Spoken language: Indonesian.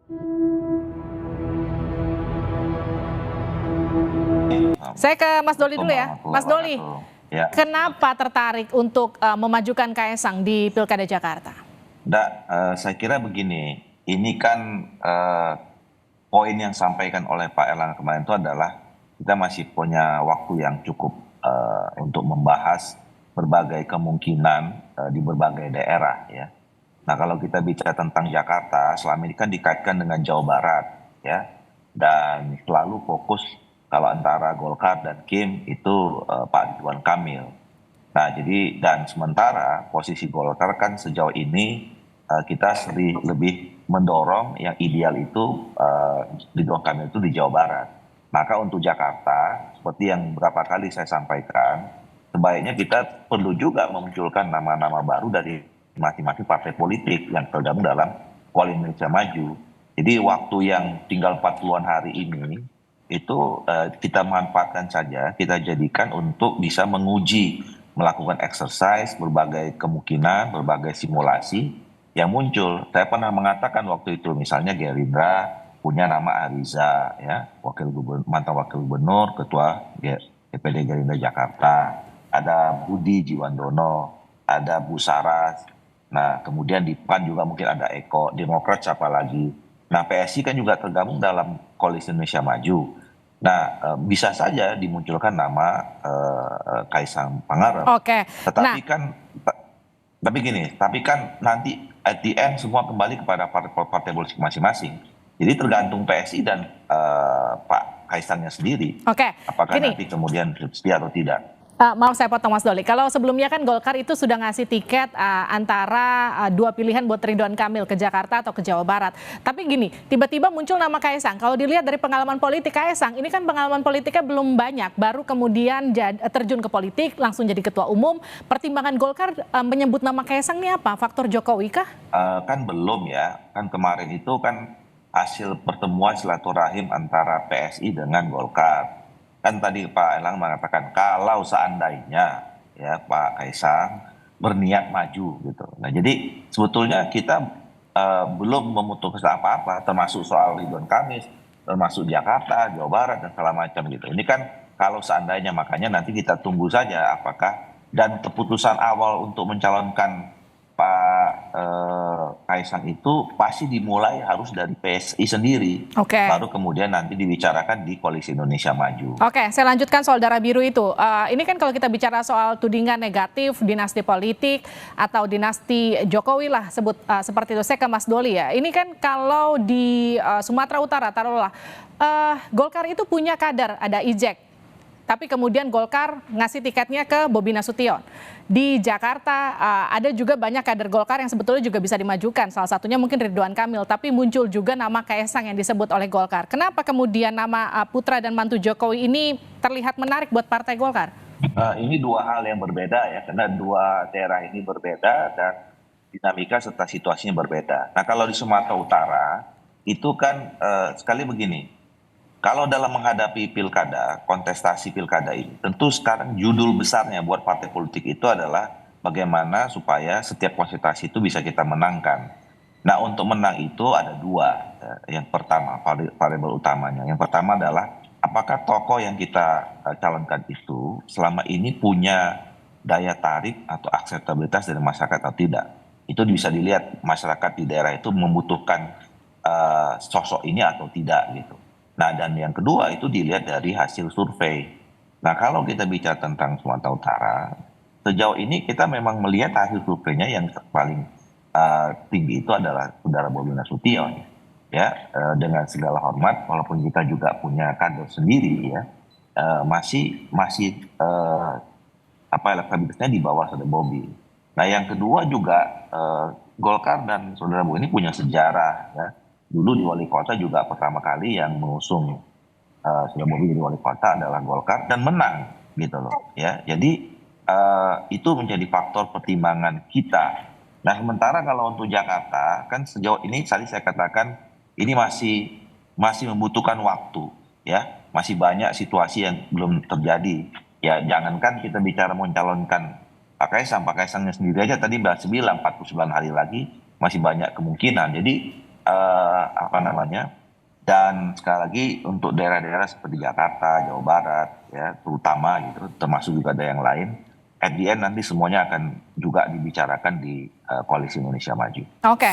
Saya ke Mas Doli dulu ya. Warahmatullahi Mas Doli, wabarakatuh. Ya, kenapa tertarik untuk memajukan Kaesang di Pilkada Jakarta? Saya kira begini, ini kan poin yang disampaikan oleh Pak Erlangga kemarin itu adalah kita masih punya waktu yang cukup untuk membahas berbagai kemungkinan di berbagai daerah ya. Nah, kalau kita bicara tentang Jakarta, selama ini kan dikaitkan dengan Jawa Barat ya, dan selalu fokus kalau antara Golkar dan Kim itu Pak Ridwan Kamil. Nah, jadi dan sementara posisi Golkar kan sejauh ini kita sering lebih mendorong yang ideal itu Ridwan Kamil itu di Jawa Barat. Maka untuk Jakarta, seperti yang beberapa kali saya sampaikan, sebaiknya kita perlu juga memunculkan nama-nama baru dari masing-masing partai politik yang tergabung dalam Koalisi Indonesia Maju. Jadi waktu yang tinggal 40-an hari ini itu kita manfaatkan saja, kita jadikan untuk bisa menguji, melakukan exercise, berbagai kemungkinan, berbagai simulasi yang muncul. Saya pernah mengatakan waktu itu, misalnya Gerindra punya nama Ariza, ya, mantan wakil gubernur, ketua DPD Gerindra Jakarta. Ada Budi Jiwandono, ada Bu Saras. Nah, kemudian di PAN juga mungkin ada Eko, Demokrat siapa lagi. Nah, PSI kan juga tergabung dalam Koalisi Indonesia Maju. Nah, bisa saja dimunculkan nama Kaisang Pangarep. Oke. Tetapi kan, tapi kan nanti at the end semua kembali kepada partai politik masing-masing. Jadi tergantung PSI dan Pak Kaisangnya sendiri. Oke. Apakah Gini, nanti kemudian setia atau tidak. maaf saya potong Mas Doli. Kalau sebelumnya kan Golkar itu sudah ngasih tiket antara dua pilihan buat Ridwan Kamil ke Jakarta atau ke Jawa Barat. Tapi gini, tiba-tiba muncul nama Kaesang. Kalau dilihat dari pengalaman politik Kaesang, ini kan pengalaman politiknya belum banyak. Baru kemudian terjun ke politik, langsung jadi ketua umum. Pertimbangan Golkar menyebut nama Kaesang ini apa? Faktor Jokowi kah? Kan belum ya. Kan kemarin itu kan hasil pertemuan silaturahim antara PSI dengan Golkar. Kan tadi Pak Erlangga mengatakan kalau seandainya ya Pak Kaisang berniat maju gitu. Nah, jadi sebetulnya kita belum memutuskan apa-apa, termasuk soal Ridwan Kamil, termasuk Jakarta, Jawa Barat dan segala macam gitu. Ini kan kalau seandainya, makanya nanti kita tunggu saja apakah dan keputusan awal untuk mencalonkan Pak Kaisang itu pasti dimulai harus dari PSI sendiri. Oke. Baru kemudian nanti dibicarakan di Koalisi Indonesia Maju. Oke, saya lanjutkan soal darah biru itu. Ini kan kalau kita bicara soal tudingan negatif, dinasti politik, atau dinasti Jokowi lah sebut seperti itu. Saya ke Mas Doli ya. Ini kan kalau di Sumatera Utara, taruhlah, Golkar itu punya kader, ada Ijek. Tapi kemudian Golkar ngasih tiketnya ke Bobi Nasution. Di Jakarta ada juga banyak kader Golkar yang sebetulnya juga bisa dimajukan. Salah satunya mungkin Ridwan Kamil. Tapi muncul juga nama Kaesang yang disebut oleh Golkar. Kenapa kemudian nama putra dan mantu Jokowi ini terlihat menarik buat Partai Golkar? Ini dua hal yang berbeda ya. Karena dua daerah ini berbeda dan dinamika serta situasinya berbeda. Nah, kalau di Sumatera Utara itu kan sekali begini. Kalau dalam menghadapi pilkada, kontestasi pilkada ini, tentu sekarang judul besarnya buat partai politik itu adalah bagaimana supaya setiap kontestasi itu bisa kita menangkan. Nah, untuk menang itu ada dua. Yang pertama, variabel utamanya. Yang pertama adalah apakah tokoh yang kita calonkan itu selama ini punya daya tarik atau akseptabilitas dari masyarakat atau tidak. Itu bisa dilihat masyarakat di daerah itu membutuhkan sosok ini atau tidak gitu. Nah, dan yang kedua itu dilihat dari hasil survei. Nah, kalau kita bicara tentang Sumatera Utara, sejauh ini kita memang melihat hasil surveinya yang paling tinggi itu adalah saudara Bobi Nasution. Ya, dengan segala hormat, walaupun kita juga punya kader sendiri ya, masih elektabilitasnya di bawah saudara Bobi. Nah, yang kedua juga Golkar dan saudara Bobi ini punya sejarah ya. Dulu di wali kota juga pertama kali yang mengusung saudara Bobi jadi wali kota adalah Golkar dan menang gitu loh ya. Jadi itu menjadi faktor pertimbangan kita. Nah, sementara kalau untuk Jakarta kan sejauh ini tadi saya katakan ini masih membutuhkan waktu ya. Masih banyak situasi yang belum terjadi. Ya, jangankan kita bicara mencalonkan Pak Kaisangnya sendiri aja tadi Mbak bilang 49 hari lagi masih banyak kemungkinan. Jadi apa namanya, dan sekali lagi untuk daerah-daerah seperti Jakarta, Jawa Barat, ya terutama gitu, termasuk juga ada yang lain. At the end nanti semuanya akan juga dibicarakan di Koalisi Indonesia Maju. Oke.